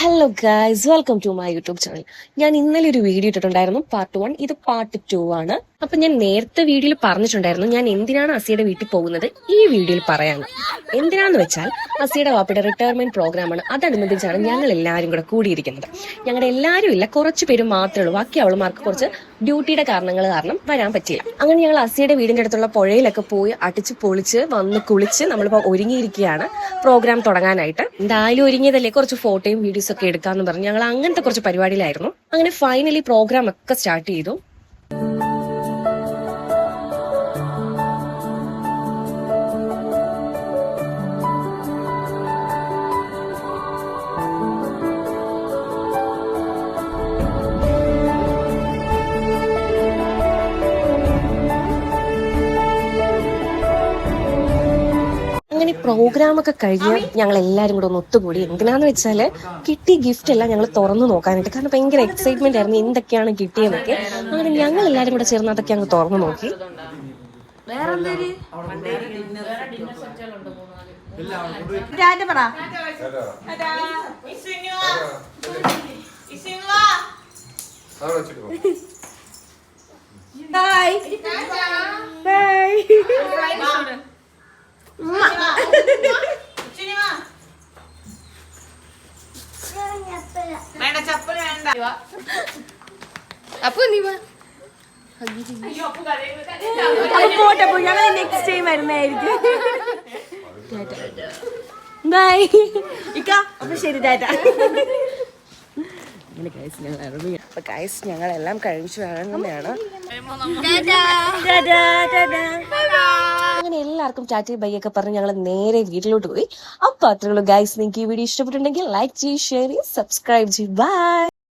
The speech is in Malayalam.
Hello guys, welcome to my YouTube channel. ഞാൻ ഇന്നലെ ഒരു വീഡിയോ ഇട്ടിട്ടുണ്ടായിരുന്നു, പാർട്ട് 1. ഇത് പാർട്ട് 2 ആണ്. അപ്പൊ ഞാൻ നേരത്തെ വീഡിയോയിൽ പറഞ്ഞിട്ടുണ്ടായിരുന്നു ഞാൻ എന്തിനാണ് അസിയുടെ വീട്ടിൽ പോകുന്നത് ഈ വീഡിയോയിൽ പറയാൻ. എന്തിനാന്ന് വെച്ചാൽ അസിയുടെ വാപ്പയുടെ റിട്ടയർമെന്റ് പ്രോഗ്രാമാണ്. അതനുബന്ധിച്ചാണ് ഞങ്ങൾ എല്ലാവരും കൂടെ കൂടിയിരിക്കുന്നത്. ഞങ്ങളുടെ എല്ലാവരും ഇല്ല, കുറച്ച് പേര് മാത്രമേ ഉള്ളൂ. ബാക്കി അവളുമാർക്ക് കുറച്ച് ഡ്യൂട്ടിയുടെ കാരണങ്ങൾ കാരണം വരാൻ പറ്റില്ല. അങ്ങനെ ഞങ്ങൾ അസിയുടെ വീടിന്റെ അടുത്തുള്ള പുഴയിലൊക്കെ പോയി അടിച്ച് പൊളിച്ച് വന്ന് കുളിച്ച് നമ്മളിപ്പോൾ ഒരുങ്ങിയിരിക്കുകയാണ് പ്രോഗ്രാം തുടങ്ങാനായിട്ട്. എന്തായാലും ഒരുങ്ങിയതല്ലേ, കുറച്ച് ഫോട്ടോയും വീഡിയോസ് ഒക്കെ എടുക്കാന്ന് പറഞ്ഞു ഞങ്ങൾ അങ്ങനത്തെ കുറച്ച് പരിപാടിയിലായിരുന്നു. അങ്ങനെ ഫൈനലി പ്രോഗ്രാം ഒക്കെ സ്റ്റാർട്ട് ചെയ്തു. അങ്ങനെ പ്രോഗ്രാം ഒക്കെ കഴിഞ്ഞ് ഞങ്ങൾ എല്ലാവരും കൂടെ ഒന്ന് ഒത്തുകൂടി. എന്തിനാന്ന് വെച്ചാല് കിട്ടിയ ഗിഫ്റ്റ് എല്ലാം ഞങ്ങൾ തുറന്നു നോക്കാനായിട്ട്. കാരണം ഭയങ്കര എക്സൈറ്റ്മെന്റ് ആയിരുന്നു എന്തൊക്കെയാണ് കിട്ടിയതെന്നൊക്കെ. അങ്ങനെ ഞങ്ങൾ എല്ലാവരും കൂടെ ചേർന്ന് അതൊക്കെ അങ്ങ് തുറന്നു നോക്കി. അപ്പൊ നീ പോട്ടെ പോയി, ഞങ്ങൾ നെക്സ്റ്റ് ടൈം വരുന്നതായിരിക്കും. ബൈ ഇക്ക. അപ്പൊ ശരി, ടാറ്റ. അപ്പൊ ഗൈസ് ഞങ്ങളെല്ലാം കഴിച്ചു ഇറങ്ങുന്നതാണ്. അങ്ങനെ എല്ലാവർക്കും ടാറ്റ ബൈ ഒക്കെ പറഞ്ഞ് ഞങ്ങൾ നേരെ വീട്ടിലോട്ട് പോയി. അപ്പൊ അത്രേ ഉള്ളൂ ഗൈസ്. നിങ്ങൾക്ക് ഈ വീഡിയോ ഇഷ്ടപ്പെട്ടിട്ടുണ്ടെങ്കിൽ ലൈക്ക് ചെയ്യ്, ഷെയർ ചെയ്യ്, സബ്സ്ക്രൈബ് ചെയ്യ്. ബൈ.